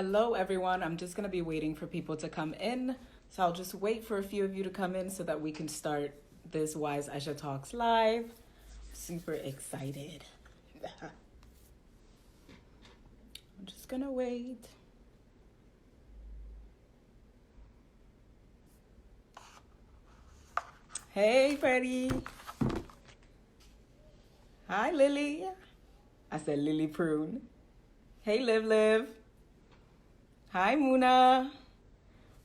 Hello, everyone. I'm just going to be waiting for people to come in. So I'll just wait for a few of you to come in so that we can start this WiseAïchaTalks live. Super excited. I'm just going to wait. Hey, Freddie. Hi, Lily. I said Lily Prune. Hey, Liv. Hi, Muna.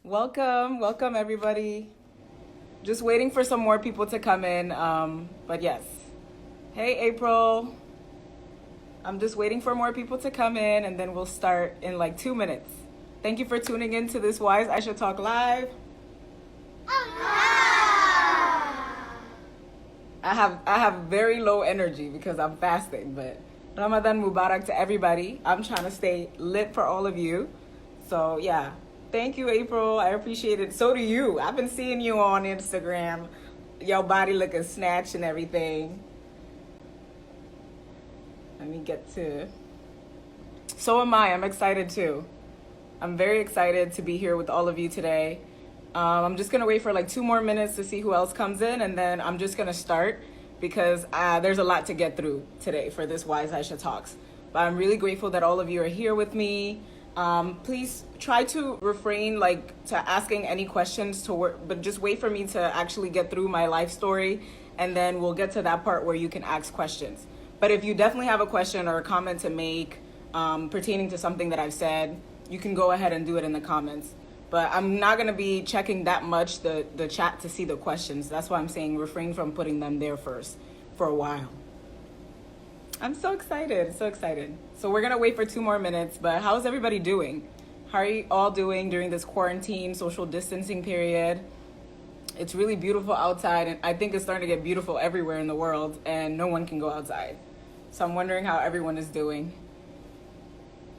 Welcome, everybody. Just waiting for some more people to come in. But yes. Hey, April. I'm just waiting for more people to come in, and then we'll start in like 2 minutes. Thank you for tuning in to this WiseAïchaTalks live. I have very low energy because I'm fasting, but Ramadan Mubarak to everybody. I'm trying to stay lit for all of you. So yeah, thank you, April. I appreciate it. So do you. I've been seeing you on Instagram. Your body looking snatched and everything. Let me get to... So am I. I'm excited too. I'm very excited to be here with all of you today. I'm just going to wait for like 2 more minutes to see who else comes in, and then I'm just going to start because there's a lot to get through today for this WiseAïchaTalks. But I'm really grateful that all of you are here with me. Please try to refrain to asking any questions but just wait for me to actually get through my life story, and then we'll get to that part where you can ask questions. But if you definitely have a question or a comment to make pertaining to something that I've said, you can go ahead and do it in the comments. But I'm not going to be checking that much the chat to see the questions. That's why I'm saying refrain from putting them there first for a while. I'm so excited, So we're going to wait for 2 more minutes, but how's everybody doing? How are you all doing during this quarantine, social distancing period? It's really beautiful outside, and I think it's starting to get beautiful everywhere in the world, and no one can go outside. So I'm wondering how everyone is doing.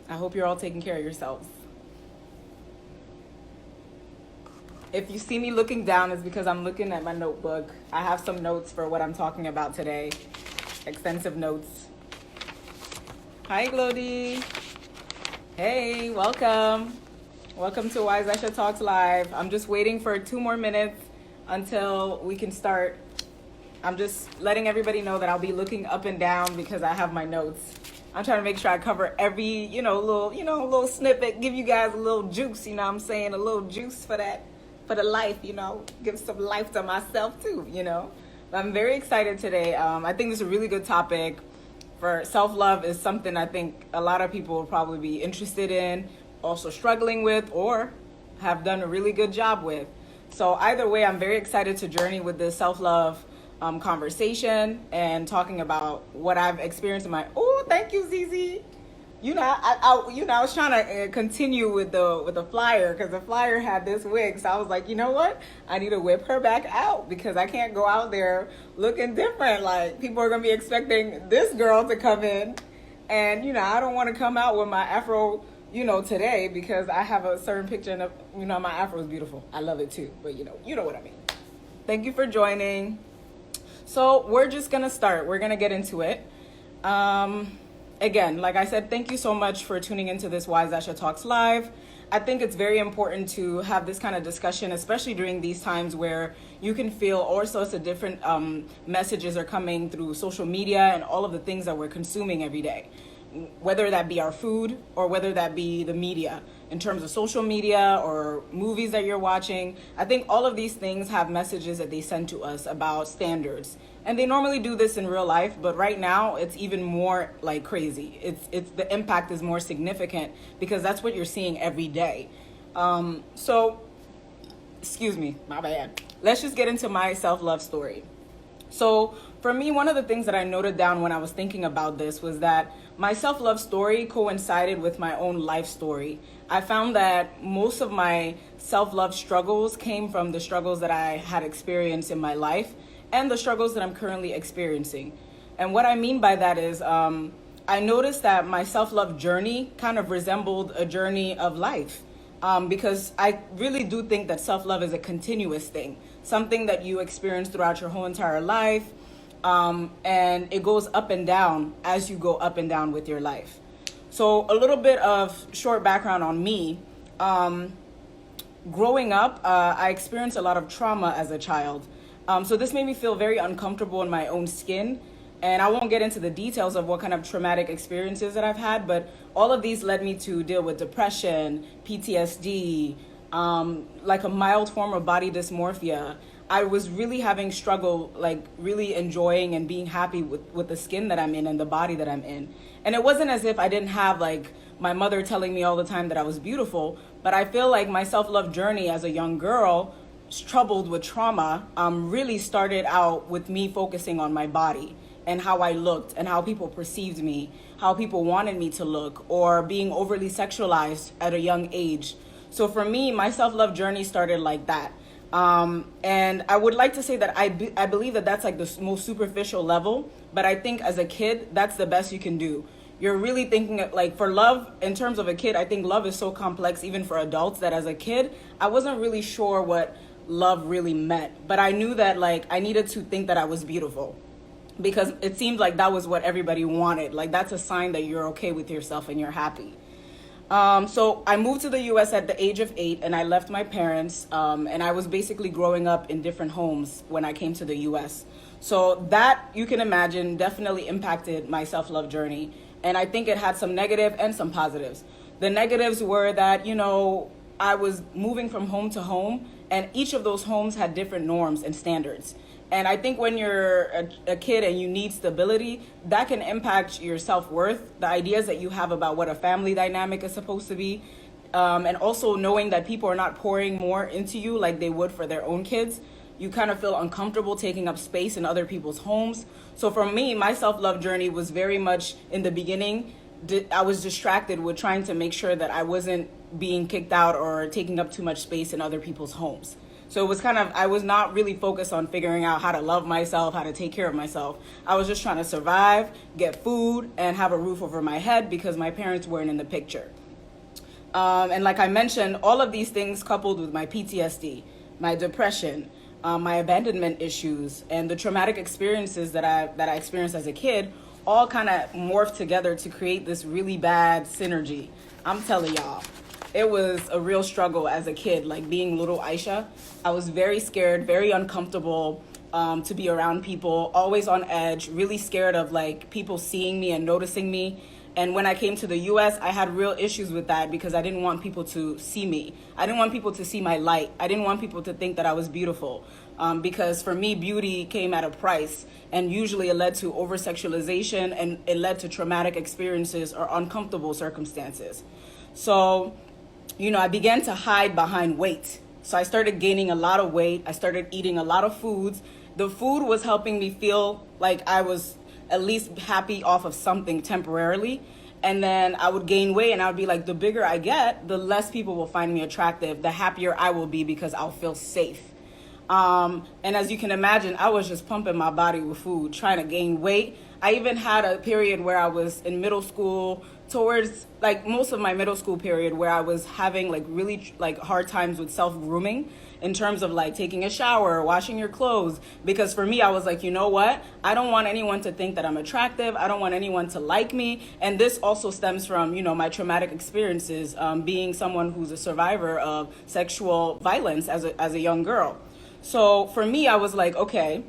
I hope you're all taking care of yourselves. If you see me looking down, it's because I'm looking at my notebook. I have some notes for what I'm talking about today. Extensive notes. Hi, Glody. Hey, welcome. Welcome to WiseAïchaTalks Live. I'm just waiting for 2 more minutes until we can start. I'm just letting everybody know that I'll be looking up and down because I have my notes. I'm trying to make sure I cover every, little snippet, give you guys a little juice, what I'm saying, a little juice for that, for the life, give some life to myself too, I'm very excited today. I think this is a really good topic. For self-love is something I think a lot of people will probably be interested in, also struggling with, or have done a really good job with. So either way, I'm very excited to journey with this self-love conversation and talking about what I've experienced in my... Oh, thank you, Zizi. I was trying to continue with the flyer because the flyer had this wig. So I was like, you know what? I need to whip her back out because I can't go out there looking different. Like, people are going to be expecting this girl to come in. And, I don't want to come out with my afro, today because I have a certain picture and, my afro is beautiful. I love it too. But, you know what I mean. Thank you for joining. So we're just going to start. We're going to get into it. Again, like I said, thank you so much for tuning into this WiseAïchaTalks Live. I think it's very important to have this kind of discussion, especially during these times where you can feel all sorts of different messages are coming through social media and all of the things that we're consuming every day, whether that be our food or whether that be the media. In terms of social media or movies that you're watching, I think all of these things have messages that they send to us about standards. And they normally do this in real life, but right now it's even more like crazy. It's the impact is more significant because that's what you're seeing every day. So, excuse me, my bad. Let's just get into my self-love story. So for me, one of the things that I noted down when I was thinking about this was that my self-love story coincided with my own life story. I found that most of my self-love struggles came from the struggles that I had experienced in my life and the struggles that I'm currently experiencing. And what I mean by that is I noticed that my self-love journey kind of resembled a journey of life because I really do think that self-love is a continuous thing, something that you experience throughout your whole entire life. And it goes up and down as you go up and down with your life. So a little bit of short background on me. Growing up, I experienced a lot of trauma as a child. So this made me feel very uncomfortable in my own skin. And I won't get into the details of what kind of traumatic experiences that I've had, but all of these led me to deal with depression, PTSD, like a mild form of body dysmorphia. I was really having struggle, like really enjoying and being happy with the skin that I'm in and the body that I'm in. And it wasn't as if I didn't have like my mother telling me all the time that I was beautiful, but I feel like my self-love journey as a young girl, troubled with trauma, really started out with me focusing on my body and how I looked and how people perceived me, how people wanted me to look, or being overly sexualized at a young age. So for me, my self-love journey started like that. And I would like to say that I believe that that's like the most superficial level, but I think as a kid, that's the best you can do. You're really thinking of, like, for love, in terms of a kid, I think love is so complex even for adults that as a kid, I wasn't really sure what love really meant. But I knew that like I needed to think that I was beautiful, because it seemed like that was what everybody wanted. Like that's a sign that you're okay with yourself and you're happy. So I moved to the US at the age of 8 and I left my parents, and I was basically growing up in different homes when I came to the US. So that, you can imagine, definitely impacted my self-love journey. And I think it had some negative and some positives. The negatives were that, I was moving from home to home, and each of those homes had different norms and standards. And I think when you're a kid and you need stability, that can impact your self-worth, the ideas that you have about what a family dynamic is supposed to be, and also knowing that people are not pouring more into you like they would for their own kids. You kind of feel uncomfortable taking up space in other people's homes. So for me, my self-love journey was very much, in the beginning, I was distracted with trying to make sure that I wasn't being kicked out or taking up too much space in other people's homes. So it was I was not really focused on figuring out how to love myself, how to take care of myself. I was just trying to survive, get food, and have a roof over my head because my parents weren't in the picture. And like I mentioned, all of these things coupled with my PTSD, my depression, my abandonment issues, and the traumatic experiences that I experienced as a kid all kind of morphed together to create this really bad synergy. I'm telling y'all, it was a real struggle as a kid, like being little Aisha. I was very scared, very uncomfortable to be around people, always on edge, really scared of like people seeing me and noticing me. And when I came to the US, I had real issues with that because I didn't want people to see me. I didn't want people to see my light. I didn't want people to think that I was beautiful, because for me, beauty came at a price, and usually it led to over-sexualization, and it led to traumatic experiences or uncomfortable circumstances. So, I began to hide behind weight. So I started gaining a lot of weight. I started eating a lot of foods. The food was helping me feel like I was at least happy off of something temporarily. And then I would gain weight and I would be like, the bigger I get, the less people will find me attractive, the happier I will be because I'll feel safe. And as you can imagine, I was just pumping my body with food, trying to gain weight. I even had a period where I was in middle school, towards like most of my middle school period, where I was having like really like hard times with self-grooming in terms of like taking a shower, washing your clothes. Because for me, I was like, you know what? I don't want anyone to think that I'm attractive. I don't want anyone to like me. And this also stems from, my traumatic experiences, being someone who's a survivor of sexual violence as a young girl. So for me, I was like, okay,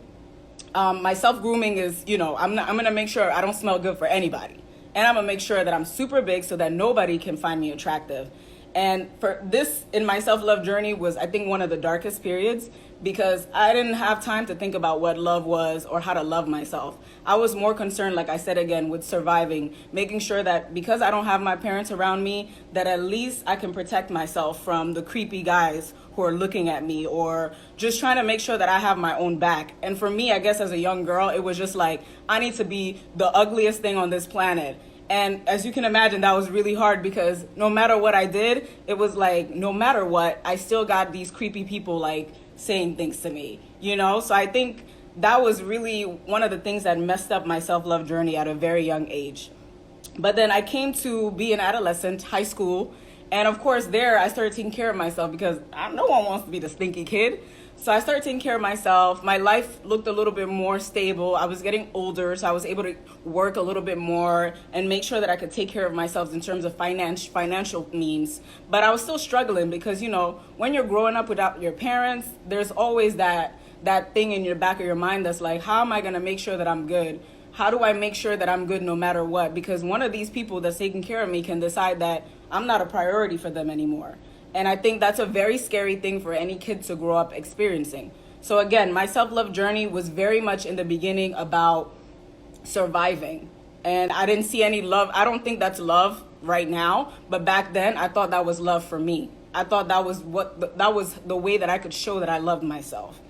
my self-grooming is, I'm going to make sure I don't smell good for anybody. And I'm going to make sure that I'm super big so that nobody can find me attractive. And for this, in my self-love journey, was, I think, one of the darkest periods because I didn't have time to think about what love was or how to love myself. I was more concerned, like I said again, with surviving, making sure that because I don't have my parents around me, that at least I can protect myself from the creepy guys who are looking at me, or just trying to make sure that I have my own back. And for me, I guess as a young girl, it was just like, I need to be the ugliest thing on this planet. And as you can imagine, that was really hard because no matter what I did, it was like, no matter what, I still got these creepy people like saying things to me, So I think that was really one of the things that messed up my self-love journey at a very young age. But then I came to be an adolescent, high school, and of course there I started taking care of myself because no one wants to be the stinky kid. So I started taking care of myself. My life looked a little bit more stable. I was getting older, so I was able to work a little bit more and make sure that I could take care of myself in terms of financial means. But I was still struggling because, when you're growing up without your parents, there's always that thing in your back of your mind that's like, how am I going to make sure that I'm good? How do I make sure that I'm good no matter what? Because one of these people that's taking care of me can decide that I'm not a priority for them anymore. And I think that's a very scary thing for any kid to grow up experiencing. So again, my self-love journey was very much in the beginning about surviving. And I didn't see any love. I don't think that's love right now. But back then, I thought that was love for me. I thought that was the way that I could show that I loved myself.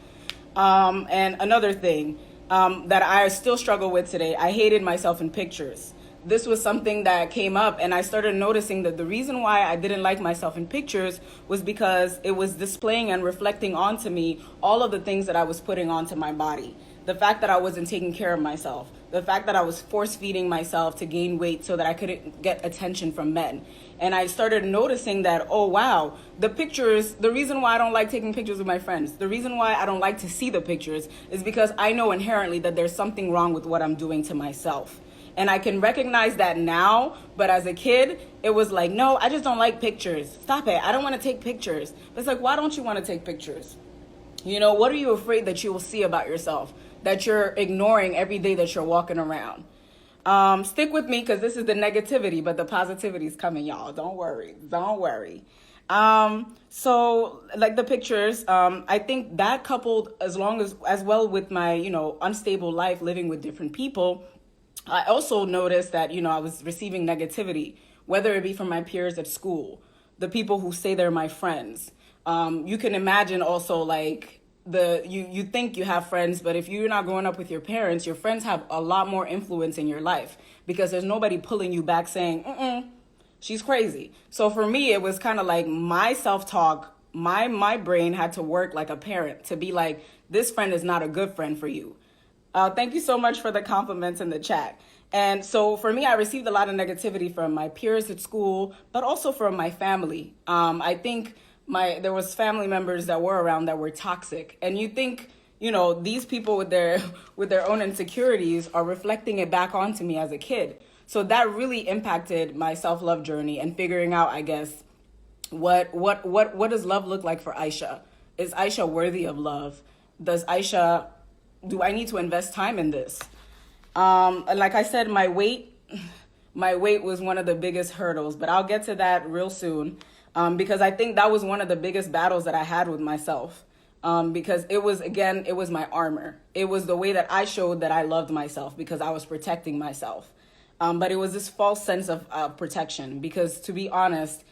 And another thing that I still struggle with today, I hated myself in pictures. This was something that came up, and I started noticing that the reason why I didn't like myself in pictures was because it was displaying and reflecting onto me all of the things that I was putting onto my body. The fact that I wasn't taking care of myself, the fact that I was force feeding myself to gain weight so that I couldn't get attention from men. And I started noticing that, oh wow, the pictures, the reason why I don't like taking pictures with my friends, the reason why I don't like to see the pictures is because I know inherently that there's something wrong with what I'm doing to myself. And I can recognize that now, but as a kid, it was like, no, I just don't like pictures. Stop it. I don't want to take pictures. But it's like, why don't you want to take pictures? What are you afraid that you will see about yourself, that you're ignoring every day that you're walking around? Stick with me because this is the negativity, but the positivity is coming, y'all. Don't worry. Don't worry. So like the pictures, I think that coupled as well with my, unstable life living with different people, I also noticed that, I was receiving negativity, whether it be from my peers at school, the people who say they're my friends. You can imagine also like you think you have friends, but if you're not growing up with your parents, your friends have a lot more influence in your life because there's nobody pulling you back saying, she's crazy. So for me, it was kind of like my self-talk, my brain had to work like a parent to be like, this friend is not a good friend for you. Thank you so much for the compliments in the chat. And so for me, I received a lot of negativity from my peers at school, but also from my family. I think there was family members that were around that were toxic. And you think, these people with their own insecurities are reflecting it back onto me as a kid. So that really impacted my self-love journey and figuring out, I guess, what does love look like for Aisha? Is Aisha worthy of love? Do I need to invest time in this? Like I said, my weight was one of the biggest hurdles, but I'll get to that real soon because I think that was one of the biggest battles that I had with myself because it was my armor. It was the way that I showed that I loved myself because I was protecting myself. But it was this false sense of protection because, to be honest,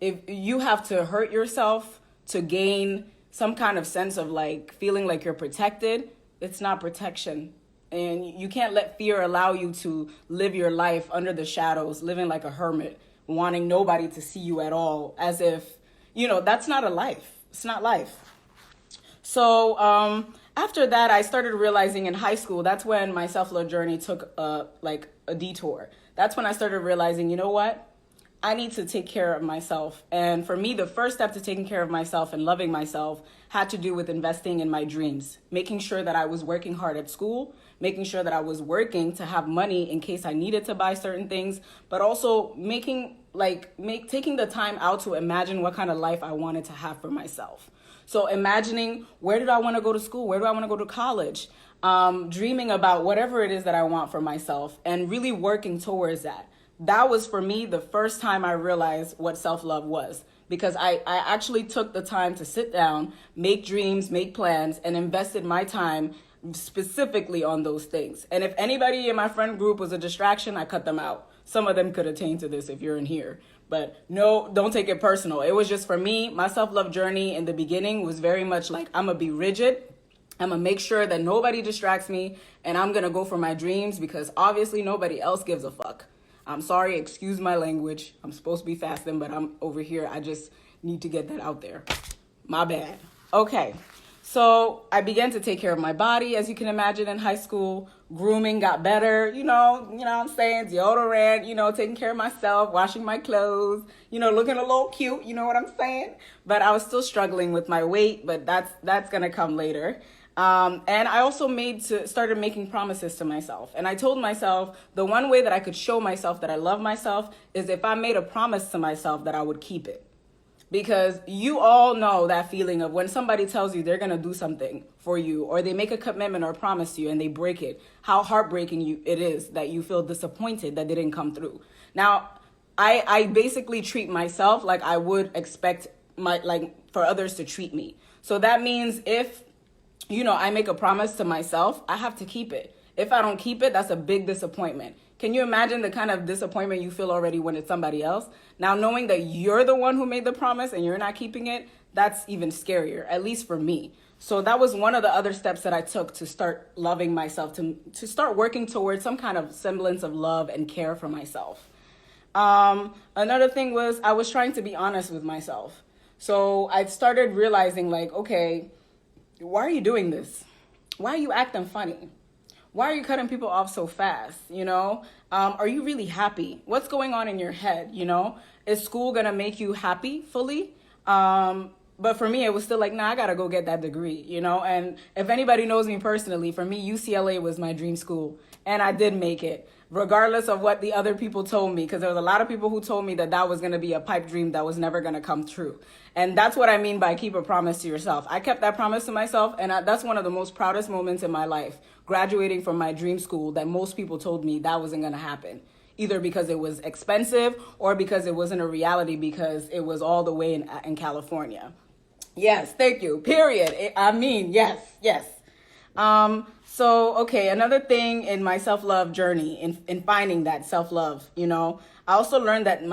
if you have to hurt yourself to gain some kind of sense of like feeling like you're protected, it's not protection. And you can't let fear allow you to live your life under the shadows, living like a hermit, wanting nobody to see you at all, as if, that's not a life. It's not life. So after that, I started realizing in high school, that's when my self-love journey took a detour. That's when I started realizing, you know what? I need to take care of myself. And for me, the first step to taking care of myself and loving myself had to do with investing in my dreams, making sure that I was working hard at school, making sure that I was working to have money in case I needed to buy certain things, but also taking the time out to imagine what kind of life I wanted to have for myself. So imagining, where did I want to go to school? Where do I want to go to college? Dreaming about whatever it is that I want for myself and really working towards that. That was, for me, the first time I realized what self-love was, because I actually took the time to sit down, make dreams, make plans, and invested my time specifically on those things. And if anybody in my friend group was a distraction, I cut them out. Some of them could attain to this if you're in here. But no, don't take it personal. It was just, for me, my self-love journey in the beginning was very much like, I'm going to be rigid. I'm going to make sure that nobody distracts me, and I'm going to go for my dreams because obviously nobody else gives a fuck. I'm sorry, excuse my language. I'm supposed to be fasting, but I'm over here. I just need to get that out there. My bad. Okay, so I began to take care of my body, as you can imagine, in high school, grooming got better, what I'm saying, deodorant, taking care of myself, washing my clothes, looking a little cute, you know what I'm saying? But I was still struggling with my weight, but that's gonna come later. And I also started making promises to myself. And I told myself the one way that I could show myself that I love myself is if I made a promise to myself that I would keep it. Because you all know that feeling of when somebody tells you they're going to do something for you, or they make a commitment or promise to you and they break it, how heartbreaking it is that you feel disappointed that they didn't come through. Now, I basically treat myself like I would expect for others to treat me. So that means if, I make a promise to myself, I have to keep it. If I don't keep it, that's a big disappointment. Can you imagine the kind of disappointment you feel already when it's somebody else? Now, knowing that you're the one who made the promise and you're not keeping it, that's even scarier, at least for me. So that was one of the other steps that I took to start loving myself, to start working towards some kind of semblance of love and care for myself. Another thing was I was trying to be honest with myself. So I started realizing okay, why are you doing this? Why are you acting funny? Why are you cutting people off so fast? Are you really happy? What's going on in your head? Is school going to make you happy fully? But for me, it was still nah, I got to go get that degree, and if anybody knows me personally, for me, UCLA was my dream school and I did make it, regardless of what the other people told me, because there was a lot of people who told me that was going to be a pipe dream that was never going to come true. And that's what I mean by keep a promise to yourself. I kept that promise to myself, and that's one of the most proudest moments in my life, graduating from my dream school that most people told me that wasn't going to happen, either because it was expensive or because it wasn't a reality because it was all the way in California. Yes, thank you, period. Yes. Okay, another thing in my self-love journey, in finding that self-love, I also learned that the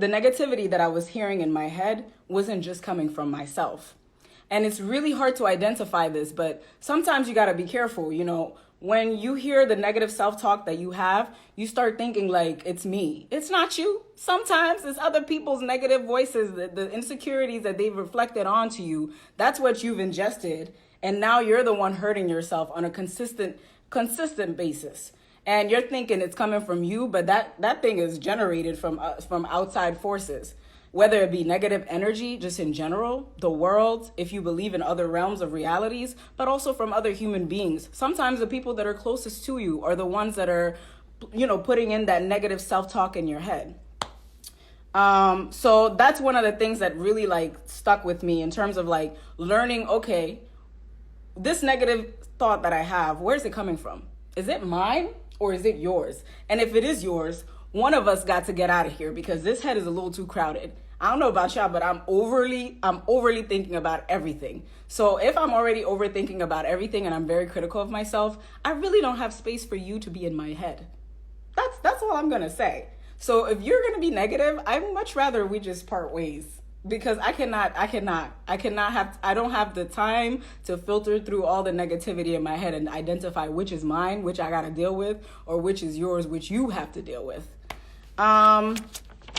negativity that I was hearing in my head wasn't just coming from myself. And it's really hard to identify this, but sometimes you got to be careful, when you hear the negative self-talk that you have, you start thinking it's me. It's not you. Sometimes it's other people's negative voices, the insecurities that they've reflected onto you. That's what you've ingested. And now you're the one hurting yourself on a consistent basis. And you're thinking it's coming from you, but that thing is generated from outside forces, whether it be negative energy just in general, the world, if you believe in other realms of realities, but also from other human beings. Sometimes the people that are closest to you are the ones that are, putting in that negative self-talk in your head. So that's one of the things that really stuck with me in terms of learning, okay, this negative thought that I have, where's it coming from? Is it mine or is it yours? And if it is yours, one of us got to get out of here because this head is a little too crowded. I don't know about y'all, but I'm overly thinking about everything. So if I'm already overthinking about everything and I'm very critical of myself, I really don't have space for you to be in my head. That's all I'm gonna say. So if you're gonna be negative, I'd much rather we just part ways. Because I don't have the time to filter through all the negativity in my head and identify which is mine, which I got to deal with, or which is yours, which you have to deal with. And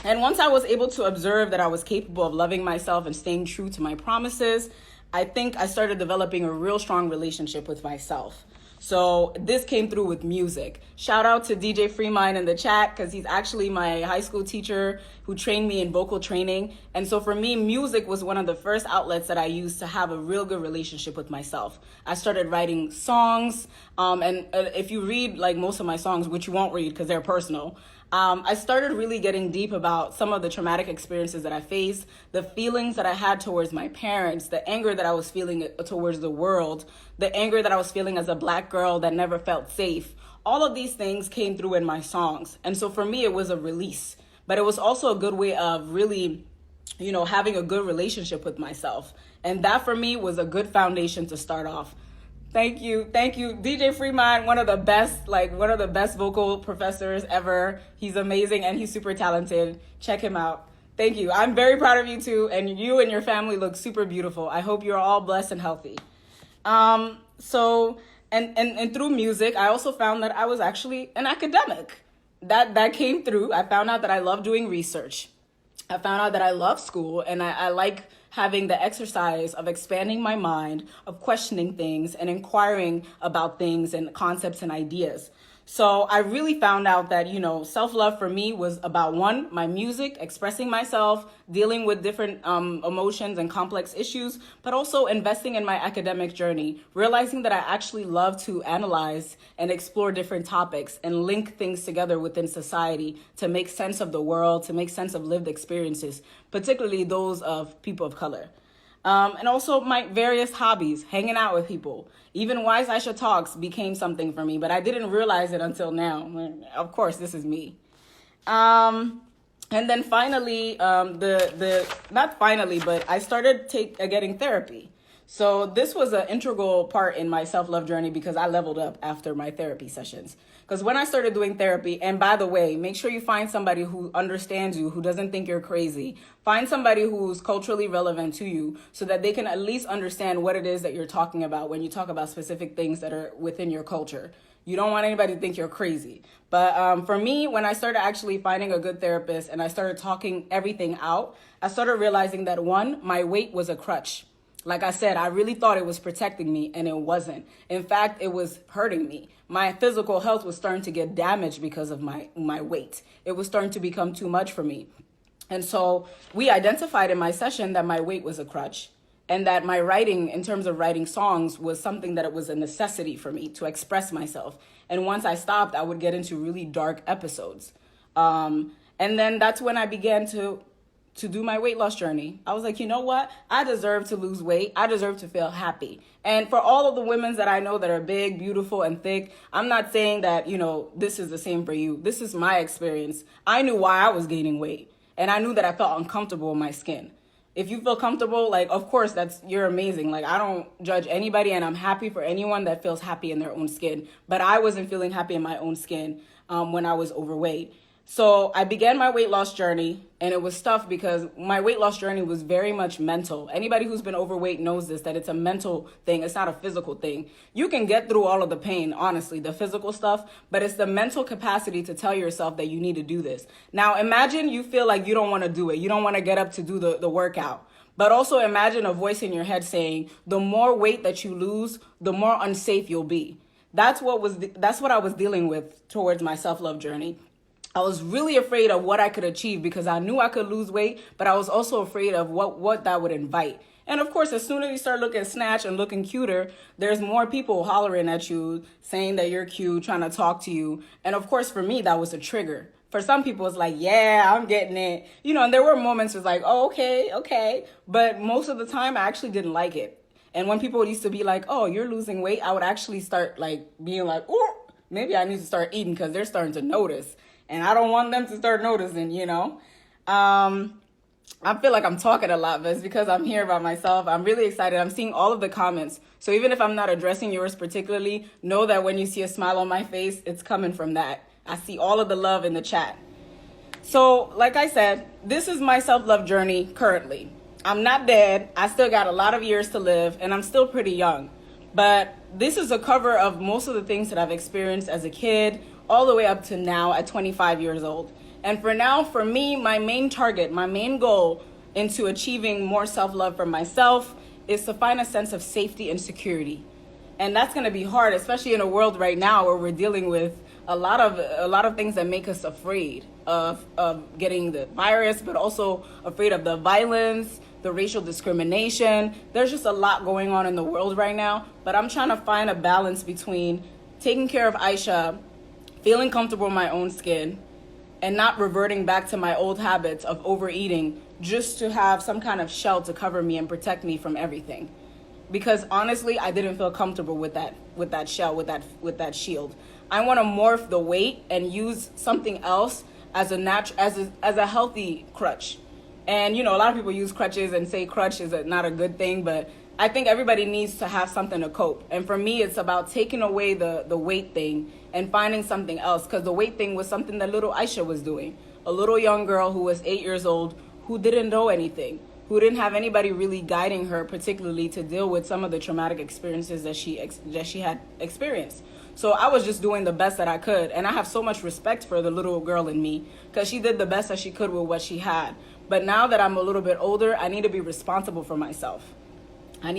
once I was able to observe that I was capable of loving myself and staying true to my promises, I think I started developing a real strong relationship with myself. So this came through with music. Shout out to DJ Freemind in the chat because he's actually my high school teacher who trained me in vocal training. And so for me, music was one of the first outlets that I used to have a real good relationship with myself. I started writing songs. And if you read most of my songs, which you won't read because they're personal, I started really getting deep about some of the traumatic experiences that I faced, the feelings that I had towards my parents, the anger that I was feeling towards the world, the anger that I was feeling as a Black girl that never felt safe. All of these things came through in my songs. And so for me, it was a release, but it was also a good way of really, having a good relationship with myself. And that for me was a good foundation to start off. Thank you. DJ Freemind, one of the best vocal professors ever. He's amazing and he's super talented. Check him out. Thank you. I'm very proud of you too. And you and your family look super beautiful. I hope you're all blessed and healthy. So through music, I also found that I was actually an academic. That came through. I found out that I love doing research. I found out that I love school and I like having the exercise of expanding my mind, of questioning things and inquiring about things and concepts and ideas. So I really found out that, self-love for me was about one, my music, expressing myself, dealing with different emotions and complex issues, but also investing in my academic journey, realizing that I actually love to analyze and explore different topics and link things together within society to make sense of the world, to make sense of lived experiences, particularly those of people of color. And also my various hobbies, hanging out with people. Even WiseAïchaTalks became something for me, but I didn't realize it until now. Of course, this is me. And then finally, not finally, but I started getting therapy. So this was an integral part in my self-love journey because I leveled up after my therapy sessions. Because when I started doing therapy, and by the way, make sure you find somebody who understands you, who doesn't think you're crazy. Find somebody who's culturally relevant to you so that they can at least understand what it is that you're talking about when you talk about specific things that are within your culture. You don't want anybody to think you're crazy. But for me, when I started actually finding a good therapist and I started talking everything out, I started realizing that one, my weight was a crutch. Like I said, I really thought it was protecting me, and it wasn't. In fact, it was hurting me. My physical health was starting to get damaged because of my weight. It was starting to become too much for me. And so we identified in my session that my weight was a crutch, and that my writing, in terms of writing songs, was something that it was a necessity for me to express myself. And once I stopped, I would get into really dark episodes. And then that's when I began to do my weight loss journey. I was like, you know what? I deserve to lose weight. I deserve to feel happy. And for all of the women that I know that are big, beautiful, and thick, I'm not saying that, this is the same for you. This is my experience. I knew why I was gaining weight, and I knew that I felt uncomfortable in my skin. If you feel comfortable, of course, you're amazing. I don't judge anybody, and I'm happy for anyone that feels happy in their own skin. But I wasn't feeling happy in my own skin when I was overweight. So I began my weight loss journey, and it was tough because my weight loss journey was very much mental. Anybody who's been overweight knows this, that it's a mental thing. It's not a physical thing. You can get through all of the pain, honestly, the physical stuff, but it's the mental capacity to tell yourself that you need to do this. Now, imagine you feel like you don't want to do it. You don't want to get up to do the workout. But also imagine a voice in your head saying, the more weight that you lose, the more unsafe you'll be. That's what I was dealing with towards my self-love journey. I was really afraid of what I could achieve because I knew I could lose weight, but I was also afraid of what that would invite. And of course, as soon as you start looking snatched and looking cuter, there's more people hollering at you, saying that you're cute, trying to talk to you. And of course, for me, that was a trigger. For some people, it's like, yeah, I'm getting it. And there were moments where it's like, oh, okay. But most of the time, I actually didn't like it. And when people used to be like, oh, you're losing weight, I would actually start being like, oh, maybe I need to start eating because they're starting to notice. And I don't want them to start noticing, I feel like I'm talking a lot, but it's because I'm here by myself. I'm really excited. I'm seeing all of the comments. So even if I'm not addressing yours particularly, know that when you see a smile on my face, it's coming from that. I see all of the love in the chat. So like I said, this is my self-love journey currently. I'm not dead. I still got a lot of years to live, and I'm still pretty young. But this is a cover of most of the things that I've experienced as a kid, all the way up to now at 25 years old. And for me, my main target, my main goal into achieving more self-love for myself is to find a sense of safety and security. And that's going to be hard, especially in a world right now where we're dealing with a lot of things that make us afraid of getting the virus, but also afraid of the violence, the racial discrimination. There's just a lot going on in the world right now, but I'm trying to find a balance between taking care of Aisha, feeling comfortable in my own skin, and not reverting back to my old habits of overeating just to have some kind of shell to cover me and protect me from everything. Because honestly, I didn't feel comfortable with that shell, with that shield. I want to morph the weight and use something else as a healthy crutch. And a lot of people use crutches and say crutch is not a good thing, but I think everybody needs to have something to cope. And for me, it's about taking away the weight thing and finding something else, because the weight thing was something that little Aisha was doing. A little young girl who was 8 years old, who didn't know anything, who didn't have anybody really guiding her, particularly to deal with some of the traumatic experiences that she had experienced. So I was just doing the best that I could. And I have so much respect for the little girl in me because she did the best that she could with what she had. But now that I'm a little bit older, I need to be responsible for myself. And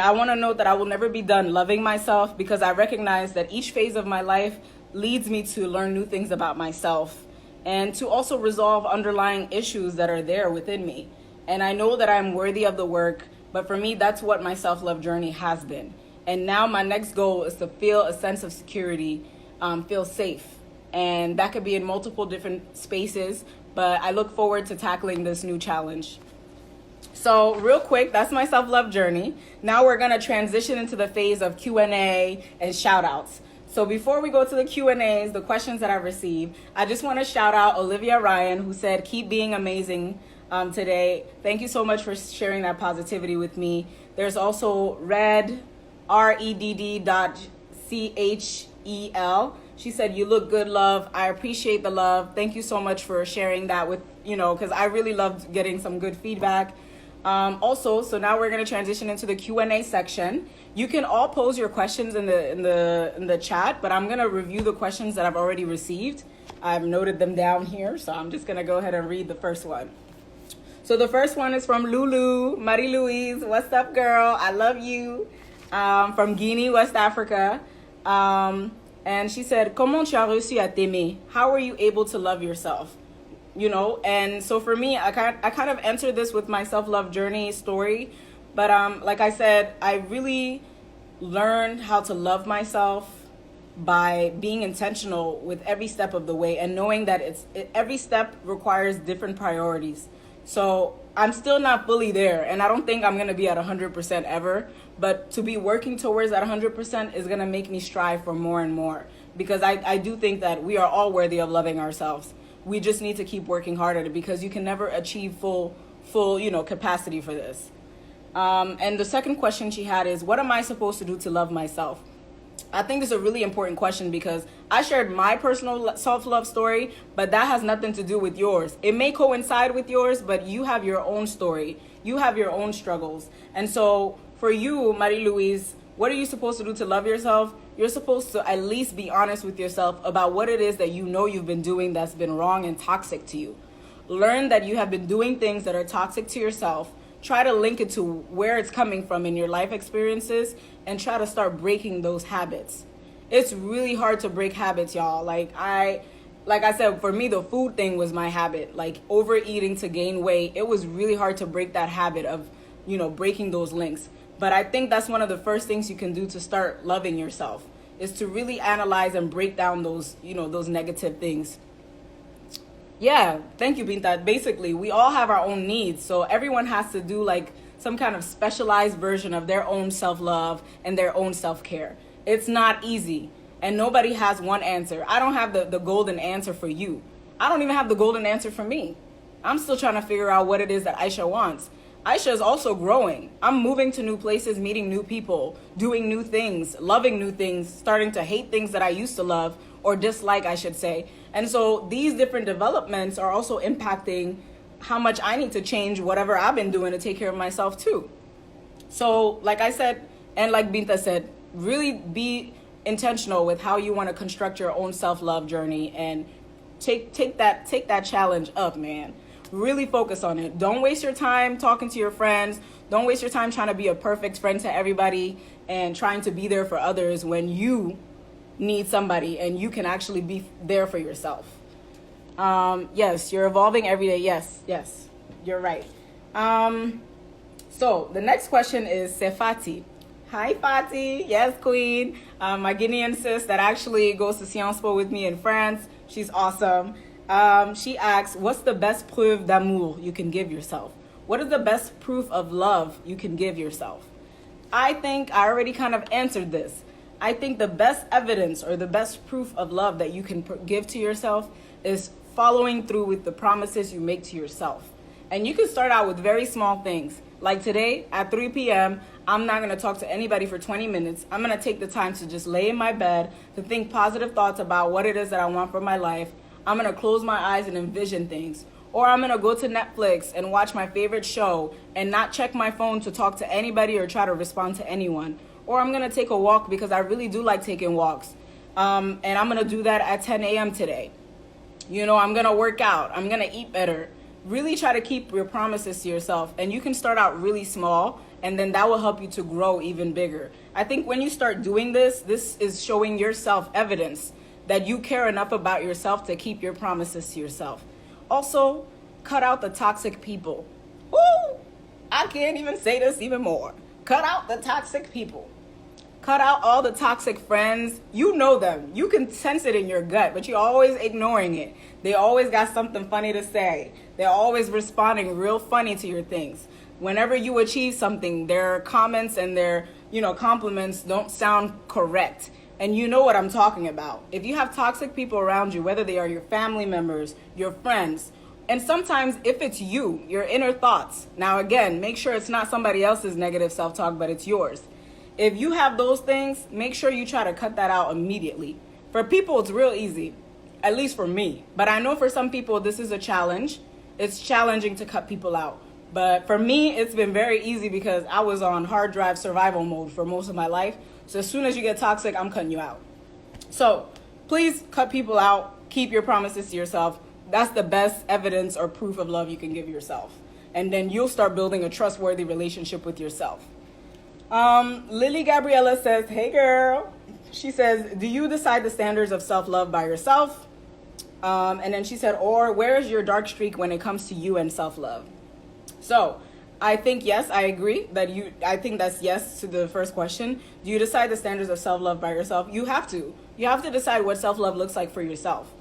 I want to note that I will never be done loving myself, because I recognize that each phase of my life leads me to learn new things about myself and to also resolve underlying issues that are there within me. And I know that I'm worthy of the work, but for me, that's what my self-love journey has been. And now my next goal is to feel a sense of security, feel safe. And that could be in multiple different spaces, but I look forward to tackling this new challenge. So real quick, that's my self-love journey. Now we're going to transition into the phase of Q&A and shout outs. So before we go to the Q&As, the questions that I received, I just want to shout out Olivia Ryan, who said, keep being amazing today. Thank you so much for sharing that positivity with me. There's also REDD.CHEL. She said, you look good, love. I appreciate the love. Thank you so much for sharing that with, because I really loved getting some good feedback. So now we're going to transition into the Q&A section. You can all pose your questions in the chat, but I'm going to review the questions that I've already received. I've noted them down here, so I'm just going to go ahead and read the first one. So the first one is from Lulu, Marie-Louise. What's up, girl? I love you. From Guinea, West Africa. And she said, comment tu as réussi à t'aimer? How are you able to love yourself? And so for me, I kind of entered this with my self-love journey story. But like I said, I really learned how to love myself by being intentional with every step of the way and knowing that every step requires different priorities. So I'm still not fully there, and I don't think I'm going to be at 100% ever. But to be working towards that 100% is going to make me strive for more and more, because I do think that we are all worthy of loving ourselves. We just need to keep working harder, because you can never achieve full capacity for this. And the second question she had is, what am I supposed to do to love myself? I think this is a really important question, because I shared my personal self-love story, but that has nothing to do with yours. It may coincide with yours, but you have your own story. You have your own struggles. And so for you, Marie-Louise, what are you supposed to do to love yourself? You're supposed to at least be honest with yourself about what it is that you've been doing that's been wrong and toxic to you. Learn that you have been doing things that are toxic to yourself. Try to link it to where it's coming from in your life experiences, and try to start breaking those habits. It's really hard to break habits, y'all. Like I said, for me, the food thing was my habit. Like overeating to gain weight, it was really hard to break that habit of, breaking those links. But I think that's one of the first things you can do to start loving yourself, is to really analyze and break down those, those negative things. Yeah, thank you, Binta. Basically, we all have our own needs. So everyone has to do like some kind of specialized version of their own self-love and their own self-care. It's not easy, and nobody has one answer. I don't have the golden answer for you. I don't even have the golden answer for me. I'm still trying to figure out what it is that Aisha wants. Aisha is also growing. I'm moving to new places, meeting new people, doing new things, loving new things, starting to hate things that I used to love, or dislike, I should say. And so these different developments are also impacting how much I need to change whatever I've been doing to take care of myself too. So like I said, and like Binta said, really be intentional with how you want to construct your own self-love journey, and take that challenge up, man. Really focus on it. Don't waste your time talking to your friends. Don't waste your time trying to be a perfect friend to everybody and trying to be there for others when you need somebody and you can actually be there for yourself. Yes, you're evolving every day. Yes, you're right. So the next question is Sefati. Hi, Fati. Yes, queen. My Guinean sis that actually goes to Sciences Po with me in France. She's awesome. She asks, what's the best preuve d'amour you can give yourself? What is the best proof of love you can give yourself? I think I already kind of answered this. I think the best evidence or the best proof of love that you can give to yourself is following through with the promises you make to yourself. And you can start out with very small things. Like today at 3 p.m., I'm not going to talk to anybody for 20 minutes. I'm going to take the time to just lay in my bed, to think positive thoughts about what it is that I want for my life. I'm going to close my eyes and envision things. Or I'm going to go to Netflix and watch my favorite show and not check my phone to talk to anybody or try to respond to anyone. Or I'm going to take a walk because I really do like taking walks. And I'm going to do that at 10 a.m. today. I'm going to work out. I'm going to eat better. Really try to keep your promises to yourself. And you can start out really small, and then that will help you to grow even bigger. I think when you start doing this is showing yourself evidence that you care enough about yourself to keep your promises to yourself. Also, cut out the toxic people. Woo! I can't even say this even more. Cut out the toxic people. Cut out all the toxic friends. You know them. You can sense it in your gut, but you're always ignoring it. They always got something funny to say. They're always responding real funny to your things. Whenever you achieve something, their comments and their, compliments don't sound correct. And you know what I'm talking about. If you have toxic people around you, whether they are your family members, your friends, and sometimes if it's you, your inner thoughts. Now again, make sure it's not somebody else's negative self-talk, but it's yours. If you have those things, make sure you try to cut that out immediately. For people, it's real easy, at least for me. But I know for some people, this is a challenge. It's challenging to cut people out. But for me, it's been very easy because I was on hard drive survival mode for most of my life. So as soon as you get toxic, I'm cutting you out. So please cut people out. Keep your promises to yourself. That's the best evidence or proof of love you can give yourself. And then you'll start building a trustworthy relationship with yourself. Lily Gabriella says, hey girl. She says, do you decide the standards of self-love by yourself? And then she said, or where is your dark streak when it comes to you and self-love? So I think, yes, I agree that I think that's yes to the first question. Do you decide the standards of self-love by yourself? You have to. You have to decide what self-love looks like for yourself.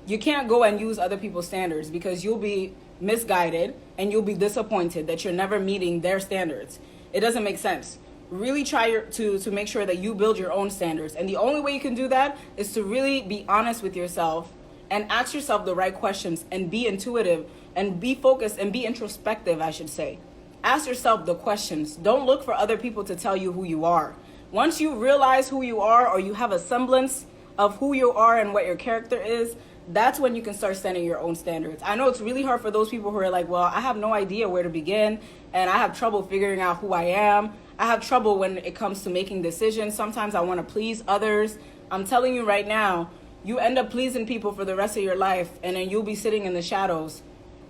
You can't go and use other people's standards because you'll be misguided and you'll be disappointed that you're never meeting their standards. It doesn't make sense. Really try to make sure that you build your own standards. And the only way you can do that is to really be honest with yourself and ask yourself the right questions and be intuitive and be focused and be introspective, I should say. Ask yourself the questions. Don't look for other people to tell you who you are. Once you realize who you are or you have a semblance of who you are and what your character is, that's when you can start setting your own standards. I know it's really hard for those people who are like, well, I have no idea where to begin and I have trouble figuring out who I am. I have trouble when it comes to making decisions. Sometimes I want to please others. I'm telling you right now, you end up pleasing people for the rest of your life and then you'll be sitting in the shadows.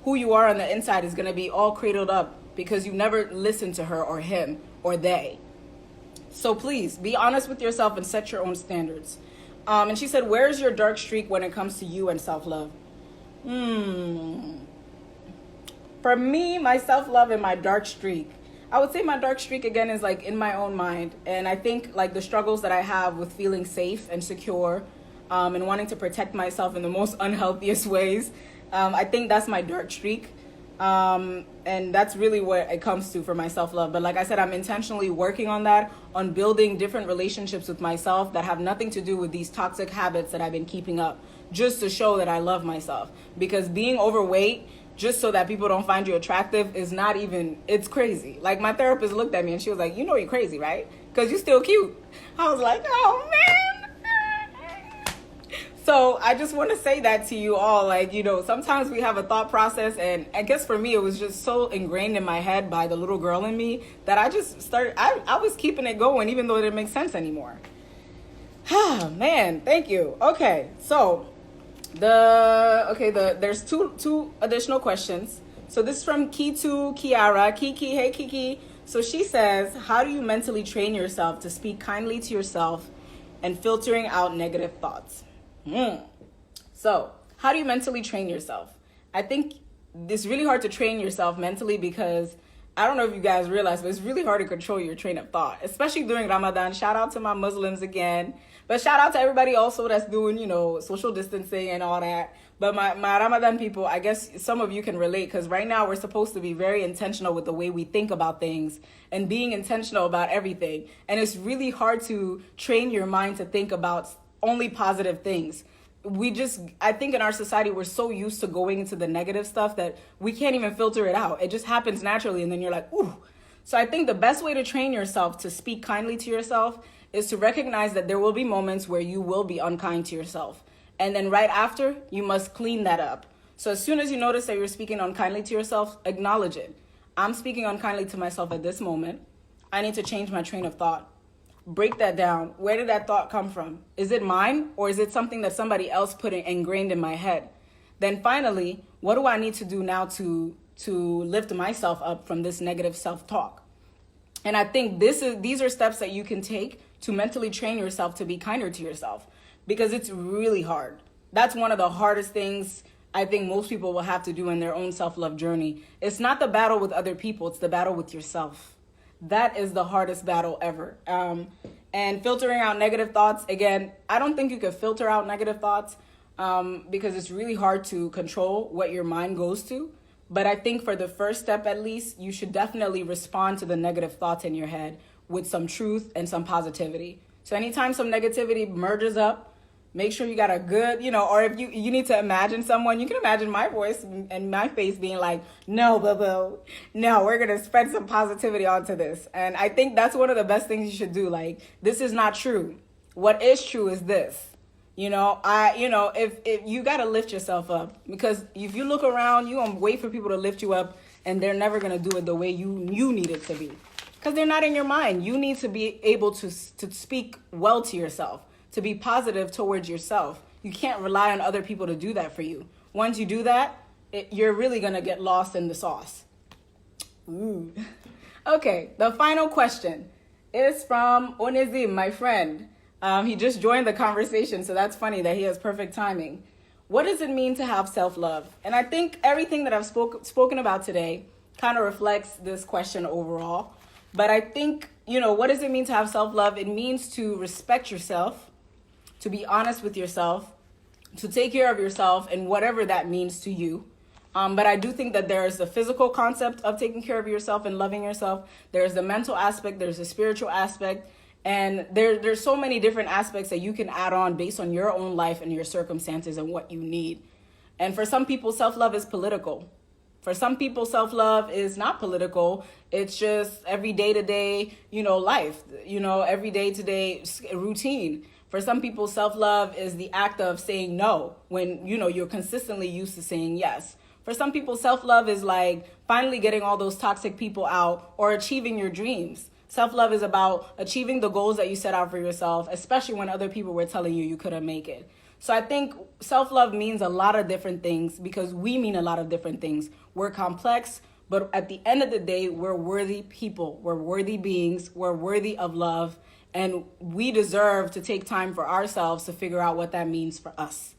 Who you are on the inside is going to be all cradled up because you never listened to her or him or they. So please be honest with yourself and set your own standards. And she said, where's your dark streak when it comes to you and self-love? For me, my self-love and my dark streak, I would say my dark streak again is like in my own mind. And I think like the struggles that I have with feeling safe and secure and wanting to protect myself in the most unhealthiest ways. I think that's my dark streak. And that's really what it comes to for my self-love. But like I said, I'm intentionally working on that, on building different relationships with myself that have nothing to do with these toxic habits that I've been keeping up, just to show that I love myself. Because being overweight, just so that people don't find you attractive, is not even, it's crazy. Like my therapist looked at me and she was like, you know you're crazy, right? Because you're still cute. I was like, oh man. So I just want to say that to you all, like, sometimes we have a thought process, and I guess for me, it was just so ingrained in my head by the little girl in me that I just started, I was keeping it going, even though it didn't make sense anymore. Man, thank you. Okay, so there's two additional questions. So this is from Kiara. Kiki, hey Kiki. So she says, how do you mentally train yourself to speak kindly to yourself and filtering out negative thoughts? So how do you mentally train yourself? I think it's really hard to train yourself mentally because I don't know if you guys realize, but it's really hard to control your train of thought, especially during Ramadan. Shout out to my Muslims again, but shout out to everybody also that's doing, social distancing and all that. But my Ramadan people, I guess some of you can relate because right now we're supposed to be very intentional with the way we think about things and being intentional about everything. And it's really hard to train your mind to think about only positive things. I think in our society, we're so used to going into the negative stuff that we can't even filter it out. It just happens naturally. And then you're like, ooh. So I think the best way to train yourself to speak kindly to yourself is to recognize that there will be moments where you will be unkind to yourself. And then right after, you must clean that up. So as soon as you notice that you're speaking unkindly to yourself, acknowledge it. I'm speaking unkindly to myself at this moment. I need to change my train of thought. Break that down. Where did that thought come from? Is it mine or is it something that somebody else put ingrained in my head? Then finally, what do I need to do now to lift myself up from this negative self-talk? And I think these are steps that you can take to mentally train yourself to be kinder to yourself, because it's really hard. That's one of the hardest things I think most people will have to do in their own self-love journey. It's not the battle with other people, it's the battle with yourself. That is the hardest battle ever. And filtering out negative thoughts, again, I don't think you could filter out negative thoughts because it's really hard to control what your mind goes to. But I think for the first step, at least, you should definitely respond to the negative thoughts in your head with some truth and some positivity. So anytime some negativity merges up, make sure you got a good, or if you need to imagine someone, you can imagine my voice and my face being like, no, boo-boo, no, we're going to spread some positivity onto this. And I think that's one of the best things you should do. Like, this is not true. What is true is this. If you got to lift yourself up, because if you look around, you're going to wait for people to lift you up, and they're never going to do it the way you need it to be, because they're not in your mind. You need to be able to speak well to yourself, to be positive towards yourself. You can't rely on other people to do that for you. Once you do that, you're really going to get lost in the sauce. Ooh. Okay, the final question is from Onezim, my friend. He just joined the conversation, so that's funny that he has perfect timing. What does it mean to have self-love? And I think everything that I've spoken about today kind of reflects this question overall. But I think, what does it mean to have self-love? It means to respect yourself, to be honest with yourself, to take care of yourself, and whatever that means to you. But I do think that there's the physical concept of taking care of yourself and loving yourself. There's the mental aspect, there's the spiritual aspect, and there's so many different aspects that you can add on based on your own life and your circumstances and what you need. And for some people, self-love is political. For some people, self-love is not political. It's just every day-to-day, life, every day-to-day routine. For some people, self-love is the act of saying no when, you're consistently used to saying yes. For some people, self-love is like finally getting all those toxic people out or achieving your dreams. Self-love is about achieving the goals that you set out for yourself, especially when other people were telling you couldn't make it. So I think self-love means a lot of different things because we mean a lot of different things. We're complex, but at the end of the day, we're worthy people. We're worthy beings. We're worthy of love. And we deserve to take time for ourselves to figure out what that means for us.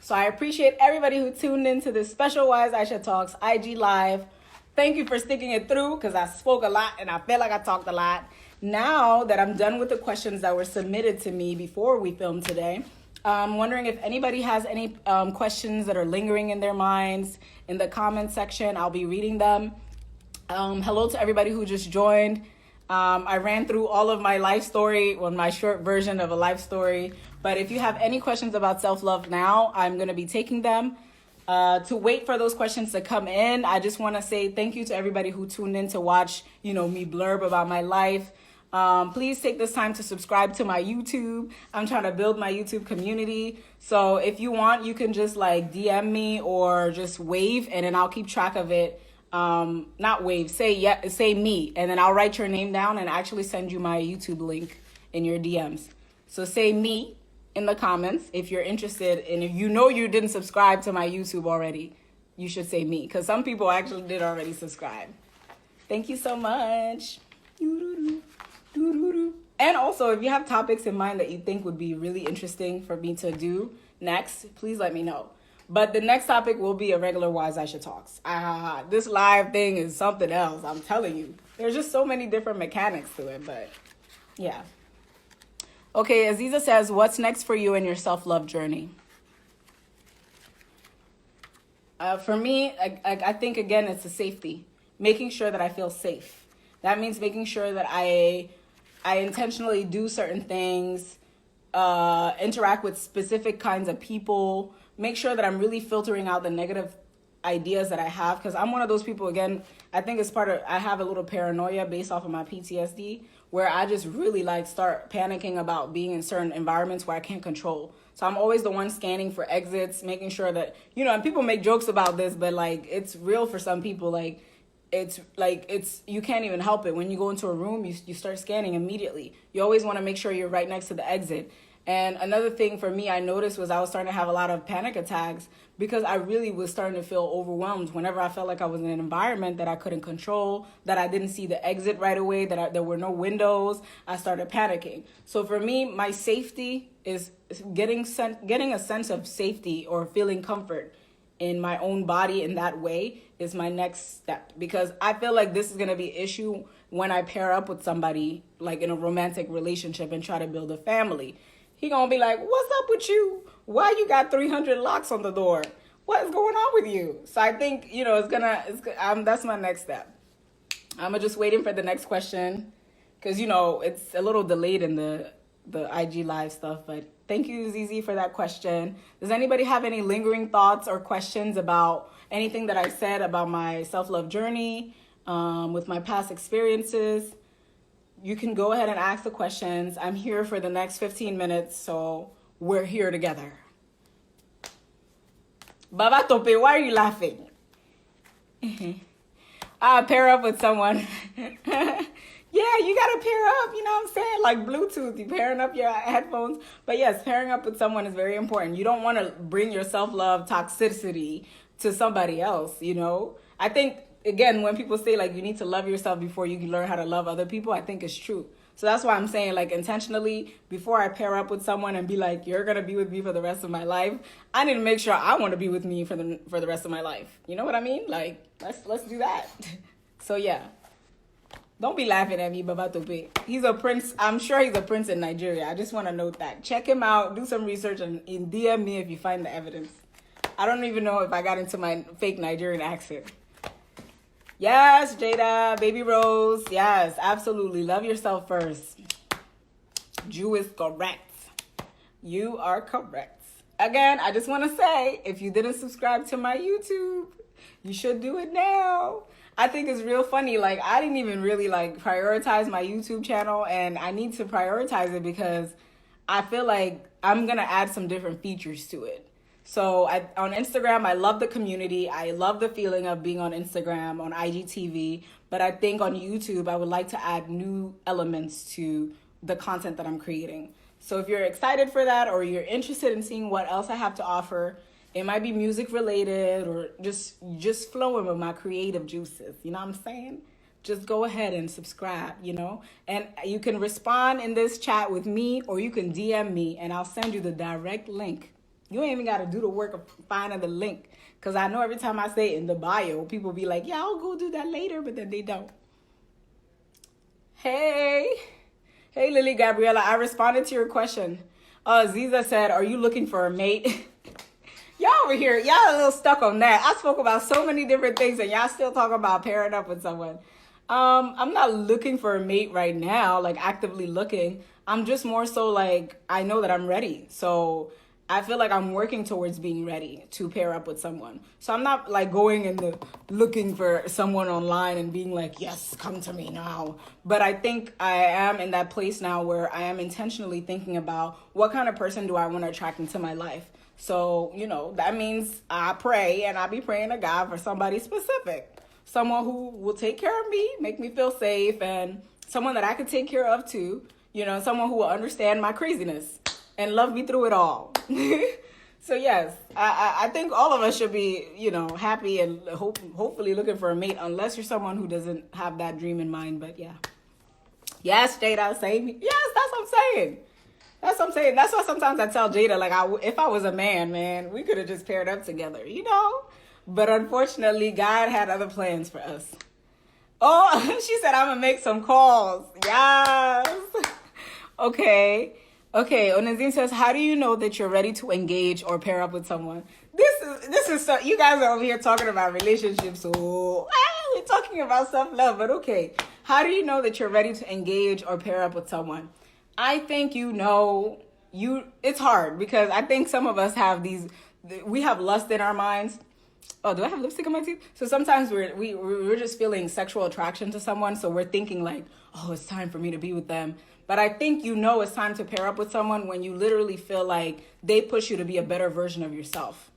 So I appreciate everybody who tuned into this special WiseAïchaTalks IG Live. Thank you for sticking it through because I spoke a lot and I feel like I talked a lot. Now that I'm done with the questions that were submitted to me before we filmed today, I'm wondering if anybody has any questions that are lingering in their minds in the comment section. I'll be reading them. Hello to everybody who just joined. I ran through all of my life story, my short version of a life story. But if you have any questions about self-love now, I'm going to be taking them. To wait for those questions to come in, I just want to say thank you to everybody who tuned in to watch, me blurb about my life. Please take this time to subscribe to my YouTube. I'm trying to build my YouTube community. So if you want, you can just DM me or just wave and then I'll keep track of it. Not wave, say me, and then I'll write your name down and actually send you my YouTube link in your DMs. So say me in the comments if you're interested, and if you didn't subscribe to my YouTube already, you should say me, because some people actually did already subscribe. Thank you so much. And also, if you have topics in mind that you think would be really interesting for me to do next, please let me know. But the next topic will be a regular WiseAïchaTalks. This live thing is something else, I'm telling you. There's just so many different mechanics to it, but yeah. Okay, Aziza says, what's next for you in your self-love journey? For me, I think, again, it's the safety. Making sure that I feel safe. That means making sure that I intentionally do certain things, interact with specific kinds of people, make sure that I'm really filtering out the negative ideas that I have, because I'm one of those people, again, I think it's I have a little paranoia based off of my PTSD, where I just really start panicking about being in certain environments where I can't control. So I'm always the one scanning for exits, making sure that, and people make jokes about this, but it's real for some people. It's you can't even help it. When you go into a room, you start scanning immediately. You always want to make sure you're right next to the exit. And another thing for me I noticed was I was starting to have a lot of panic attacks because I really was starting to feel overwhelmed whenever I felt like I was in an environment that I couldn't control, that I didn't see the exit right away, there were no windows. I started panicking. So for me, my safety is getting a sense of safety or feeling comfort in my own body in that way is my next step, because I feel like this is going to be an issue when I pair up with somebody like in a romantic relationship and try to build a family. He gonna be like, what's up with you? Why you got 300 locks on the door? What is going on with you? So I think, that's my next step. I'm just waiting for the next question because, it's a little delayed in the IG live stuff, but thank you, Zizi, for that question. Does anybody have any lingering thoughts or questions about anything that I said about my self-love journey, with my past experiences? You can go ahead and ask the questions. I'm here for the next 15 minutes, so we're here together. Baba Tope, why are you laughing? Pair up with someone. Yeah, you gotta pair up, you know what I'm saying? Like Bluetooth, you pairing up your headphones. But yes, pairing up with someone is very important. You don't want to bring your self-love toxicity to somebody else, I think, again, when people say like you need to love yourself before you can learn how to love other people, I think it's true. So that's why I'm saying, like, intentionally, before I pair up with someone and be like, you're gonna be with me for the rest of my life, I need to make sure I want to be with me for the rest of my life. You know what I mean? Like, let's do that. So yeah, don't be laughing at me, Baba Tope. He's a prince. I'm sure he's a prince in Nigeria. I just want to note that. Check him out. Do some research and DM me if you find the evidence. I don't even know if I got into my fake Nigerian accent. Yes, Jada, Baby Rose. Yes, absolutely. Love yourself first. Jew is correct. You are correct. Again, I just want to say, if you didn't subscribe to my YouTube, you should do it now. I think it's real funny. Like, I didn't even really prioritize my YouTube channel, and I need to prioritize it because I feel like I'm going to add some different features to it. So on Instagram, I love the community. I love the feeling of being on Instagram, on IGTV. But I think on YouTube, I would like to add new elements to the content that I'm creating. So if you're excited for that, or you're interested in seeing what else I have to offer, it might be music related or just flowing with my creative juices. You know what I'm saying? Just go ahead and subscribe, And you can respond in this chat with me, or you can DM me and I'll send you the direct link. You ain't even got to do the work of finding the link. Because I know every time I say it in the bio, people be like, yeah, I'll go do that later, but then they don't. Hey, Lily Gabriella, I responded to your question. Ziza said, are you looking for a mate? Y'all over here, y'all a little stuck on that. I spoke about so many different things and y'all still talk about pairing up with someone. I'm not looking for a mate right now, like actively looking. I'm just more so like, I know that I'm ready. So I feel like I'm working towards being ready to pair up with someone. So I'm not like going and looking for someone online and being like, yes, come to me now. But I think I am in that place now where I am intentionally thinking about what kind of person do I want to attract into my life. So, that means I pray, and I be praying to God for somebody specific. Someone who will take care of me, make me feel safe, and someone that I could take care of too. Someone who will understand my craziness and love me through it all. So yes, I think all of us should be, happy and hopefully looking for a mate, unless you're someone who doesn't have that dream in mind. But yeah. Yes, Jada, same. Yes, that's what I'm saying. That's why sometimes I tell Jada, like, if I was a man, we could have just paired up together, But unfortunately, God had other plans for us. Oh, she said, I'm going to make some calls. Yes. Okay. Onezim says, how do you know that you're ready to engage or pair up with someone? This is so, you guys are over here talking about relationships. So we're talking about self-love, but okay. How do you know that you're ready to engage or pair up with someone? I think it's hard because I think some of us have we have lust in our minds. Oh, do I have lipstick on my teeth? So sometimes we're just feeling sexual attraction to someone. So we're thinking like, oh, it's time for me to be with them. But I think it's time to pair up with someone when you literally feel like they push you to be a better version of yourself.